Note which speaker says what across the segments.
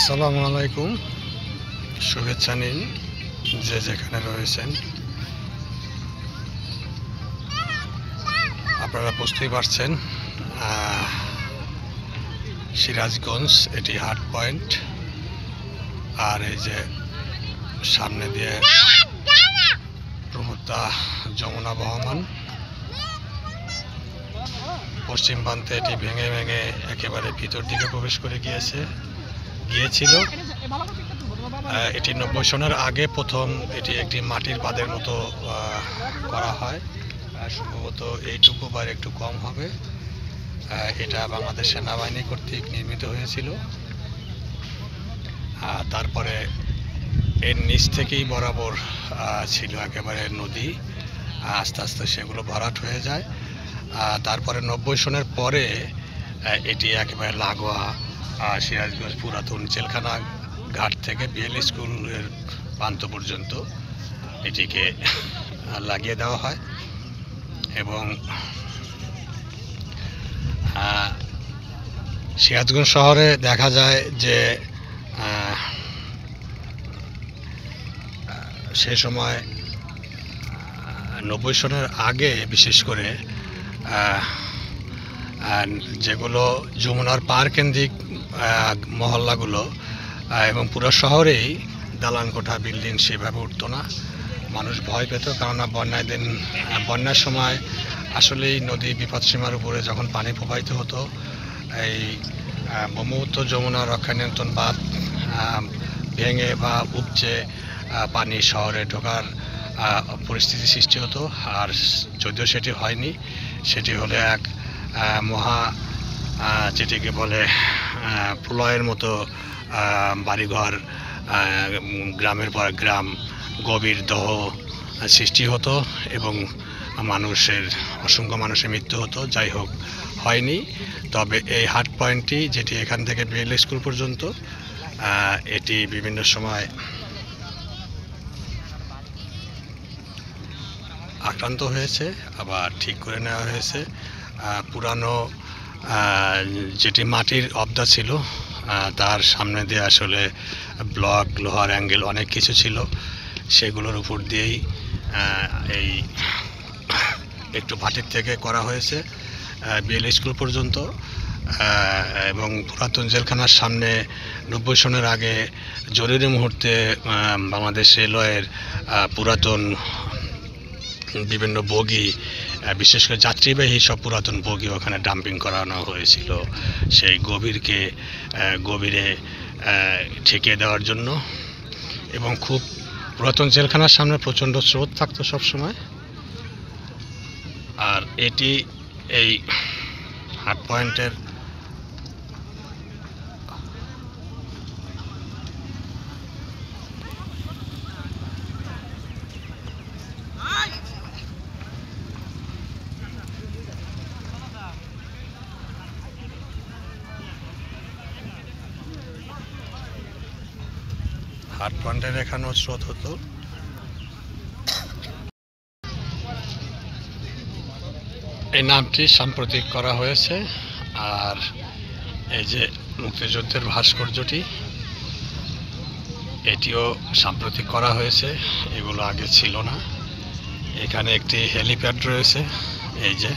Speaker 1: আসসালামু আলাইকুম, শুভেচ্ছা নিন যে যেখানে রয়েছেন। আপনারা বুঝতেই পারছেন সিরাজগঞ্জ এটি হাট পয়েন্ট, আর এই যে সামনে দিয়ে প্রমত্তা যমুনা বহমান। পশ্চিম প্রান্তে এটি ভেঙে ভেঙে একেবারে ভিতর দিকে প্রবেশ করে গিয়েছিল। এটি 90 সনের আগে প্রথম এটি একটি মাটির বাঁধের মতো করা হয়, সম্ভবত এইটুকু বা একটু কম হবে। এটা বাংলাদেশ সেনাবাহিনী কর্তৃক নির্মিত হয়েছিল। তারপরে এর নিচ থেকেই বরাবর ছিল একেবারে নদী, আস্তে আস্তে সেগুলো ভরাট হয়ে যায়। তারপরে 90 সনের পরে এটি একেবারে লাগোয়া সিরাজগঞ্জ পুরাতন জেলখানা ঘাট থেকে বিএল স্কুলের প্রান্ত পর্যন্ত এটিকে লাগিয়ে দেওয়া হয়। এবং সিরাজগঞ্জ শহরে দেখা যায় যে সে সময় 90 সনের আগে বিশেষ করে যেগুলো যমুনার পার কেন্দ্রিক মহল্লাগুলো এবং পুরো শহরেই দালান কোঠা বিল্ডিং সেভাবে উঠতো না। মানুষ ভয় পেত, কেননা বন্যার সময় আসলেই নদী বিপদসীমার উপরে যখন পানি প্রবাহিত হতো, এই ব্রহ্মপুত্র যমুনা রক্ষা নিয়ন্ত্রণ বাঁধ ভেঙে বা উপচে পানি শহরে ঢোকার পরিস্থিতি সৃষ্টি হতো। আর যদিও সেটি হয়নি, সেটি হলে এক মহা যেটিকে বলে প্রলয়ের মতো বাড়িঘর, গ্রামের পর গ্রাম, গভীর দহ সৃষ্টি হতো এবং অসংখ্য মানুষের মৃত্যু হতো। যাই হোক, হয়নি। তবে এই হাট পয়েন্টটি, যেটি এখান থেকে বিএল স্কুল পর্যন্ত, এটি বিভিন্ন সময় আক্রান্ত হয়েছে, আবার ঠিক করে নেওয়া হয়েছে। পুরানো যেটি মাটির অবদা ছিল, তার সামনে দিয়ে আসলে ব্লক, লোহার অ্যাঙ্গেল অনেক কিছু ছিল, সেগুলোর উপর দিয়েই এই একটু ভাটির থেকে করা হয়েছে বিএল স্কুল পর্যন্ত। এবং পুরাতন জেলখানার সামনে 90 সনের আগে জরুরি মুহূর্তে বাংলাদেশ রেলওয়ের পুরাতন বিভিন্ন বগি, বিশেষ করে যাত্রীবাহী সব পুরাতন বগি ওখানে ডাম্পিং করানো হয়েছিল, সেই গভীরে ঠেকিয়ে দেওয়ার জন্য। এবং খুব পুরাতন জেলখানার সামনে প্রচণ্ড স্রোত থাকতো সবসময়। আর এটি এই হাট পয়েন্টের এখানেও স্রোত হতো। এই নামটি সাম্প্রতিক করা হয়েছে। আর এই যে মুক্তিযুদ্ধের ভাস্কর্যটি, এটিও সাম্প্রতিক করা হয়েছে, এগুলো আগে ছিল না। এখানে একটি হেলিপ্যাড রয়েছে, এই যে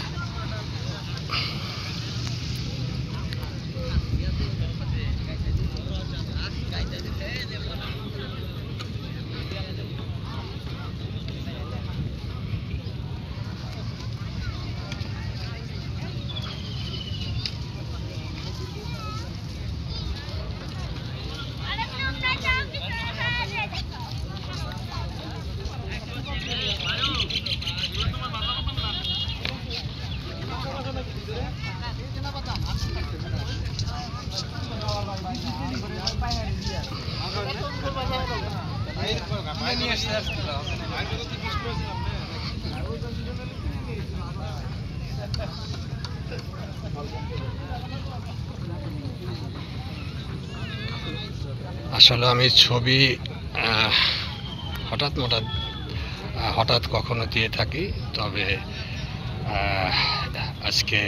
Speaker 1: আসলে আমি ছবি হঠাৎ কখনো দিয়ে থাকি, তবে আজকে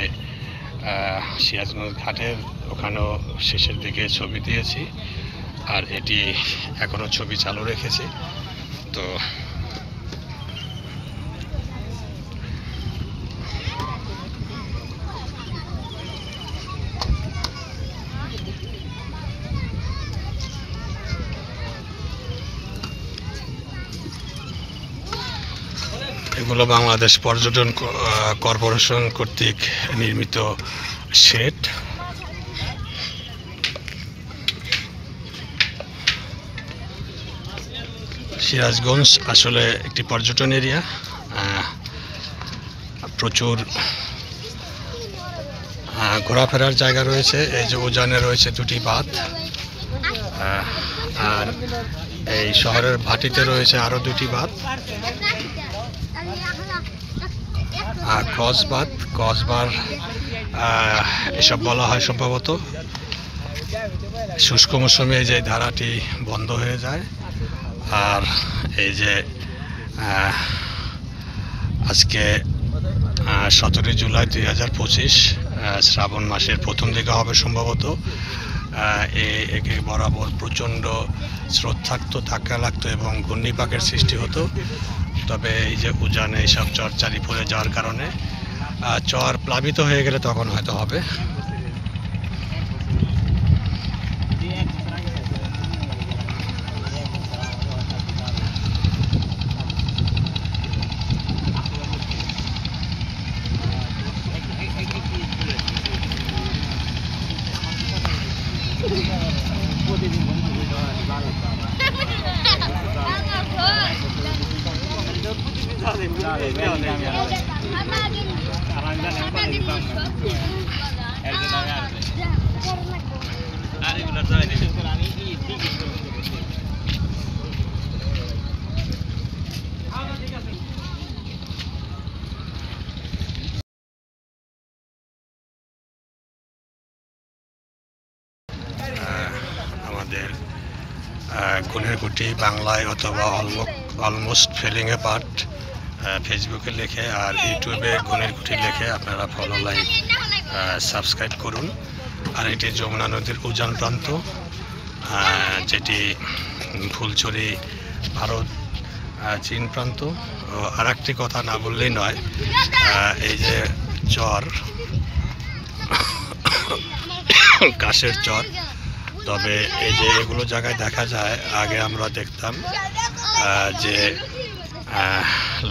Speaker 1: সিরাজগঞ্জ ঘাটের ওখানেও শেষের দিকে ছবি দিয়েছি। আর এটি এখনো ছবি চালু রেখেছে। তো এগুলো বাংলাদেশ পর্যটন কর্পোরেশন কর্তৃক নির্মিত শেড। সিরাজগঞ্জ আসলে একটি পর্যটন এরিয়া, প্রচুর ঘোরাফেরার জায়গা রয়েছে। এই যে উজানে রয়েছে দুটি বাঁধ, আর এই শহরের ভাটিতে রয়েছে আরো দুটি বাঁধ, ক্রসবার এসব বলা হয় সম্ভবত। শুষ্ক মৌসুমে যে ধারাটি বন্ধ হয়ে যায়। আর এই যে আজকে 17 জুলাই 2025, শ্রাবণ মাসের প্রথম দিকে হবে সম্ভবত। একে বরাবর প্রচণ্ড স্রোত থাকতো, ধাক্কা লাগতো এবং ঘূর্ণিপাকের সৃষ্টি হতো। তবে এই যে উজানে এইসব চর চারি পড়ে যাওয়ার কারণে চর প্লাবিত হয়ে গেলে তখন হয়তো হবে। আমাদের গুনেরকুটি বাংলায় অথবা অলমোস্ট ফেলিং এ পার্ট ফেসবুকে লেখে, আর ইউটিউবে গুনেরকুটি লেখে আপনারা ফলো, লাইক, সাবস্ক্রাইব করুন। আর এটি যমুনা নদীর উজান প্রান্ত, যেটি ফুলছড়ি ভারত চীন প্রান্ত। আর একটি কথা না বললেই নয়, এই যে চর, কাশের চর। তবে এই যে এগুলো জায়গায় দেখা যায়, আগে আমরা দেখতাম যে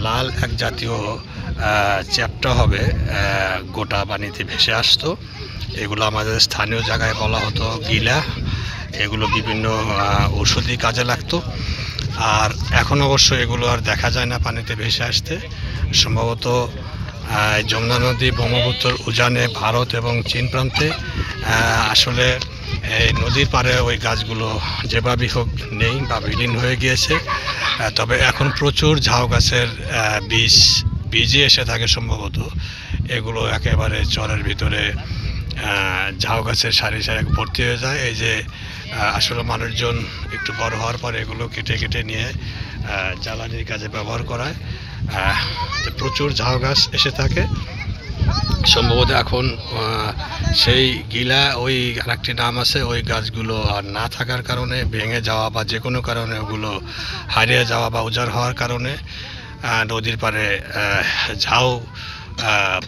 Speaker 1: লাল এক জাতীয় চ্যাপ্টা হবে গোটা পানিতে ভেসে আসতো। এগুলো আমাদের স্থানীয় জায়গায় বলা হতো গিলা। এগুলো বিভিন্ন ঔষধি কাজে লাগতো। আর এখন অবশ্য এগুলো আর দেখা যায় না পানিতে ভেসে আসতে। সম্ভবত যমুনা নদী ব্রহ্মপুত্র উজানে ভারত এবং চীন প্রান্তে আসলে এই নদীর পাড়ে ওই গাছগুলো যেভাবেই হোক নেই বা বিলীন হয়ে গিয়েছে। তবে এখন প্রচুর ঝাউ গাছের বীজে এসে থাকে সম্ভবত। এগুলো একেবারে চরের ভিতরে ঝাউ গাছের সারি সারি ভর্তি হয়ে যায়। এই যে আসলে মানুষজন একটু বড় হওয়ার পরে এগুলো কেটে কেটে নিয়ে জ্বালানির কাজে ব্যবহার করায়। প্রচুর ঝাউ গাছ এসে থাকে সম্ভবত। এখন সেই গিলা, ওই আরেকটি নাম আছে, ওই গাছগুলো আর না থাকার কারণে, ভেঙে যাওয়া বা যে কোনো কারণে ওগুলো হারিয়ে যাওয়া বা উজাড় হওয়ার কারণে নদীর পাড়ে ঝাউ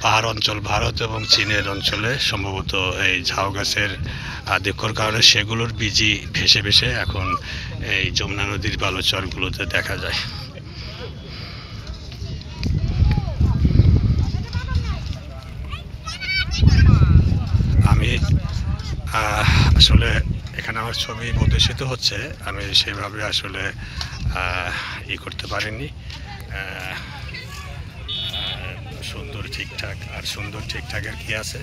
Speaker 1: পাহাড় অঞ্চল, ভারত এবং চীনের অঞ্চলে সম্ভবত এই ঝাউ গাছের আধিক্যর কারণে সেগুলোর বীজই ভেসে ভেসে এখন এই যমুনা নদীর বালুচরগুলোতে দেখা যায়। আমি আসলে এখানে আমার ছবি প্রদর্শিত হচ্ছে, আমি সেভাবে আসলে করতে পারিনি। সুন্দর ঠিকঠাক, আর সুন্দর ঠিকঠাকের কি আছে?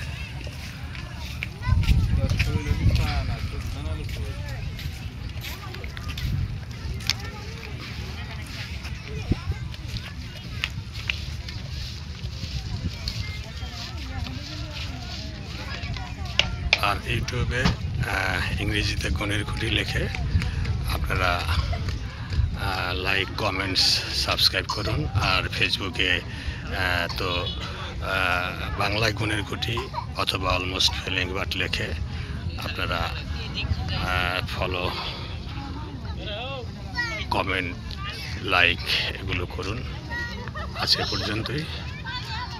Speaker 1: আর ইউটিউবে ইংরেজিতে গুনেরকুটি লেখে আপনারা লাইক, কমেন্টস, সাবস্ক্রাইব করুন। আর ফেসবুকে তো বাংলায় গুনেরকুটি অথবা অলমোস্ট ফিলিং বাট লেখে আপনারা ফলো কমেন্ট, লাইক এগুলো করুন। আজকে পর্যন্তই।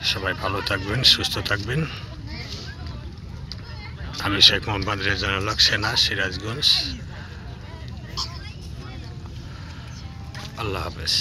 Speaker 1: সবাই ভালো থাকবেন, সুস্থ থাকবেন। আমি শেখ মোহাম্মদ রেজানুল হক সেনা, সিরাজগঞ্জ। আল্লাহ হাফেজ।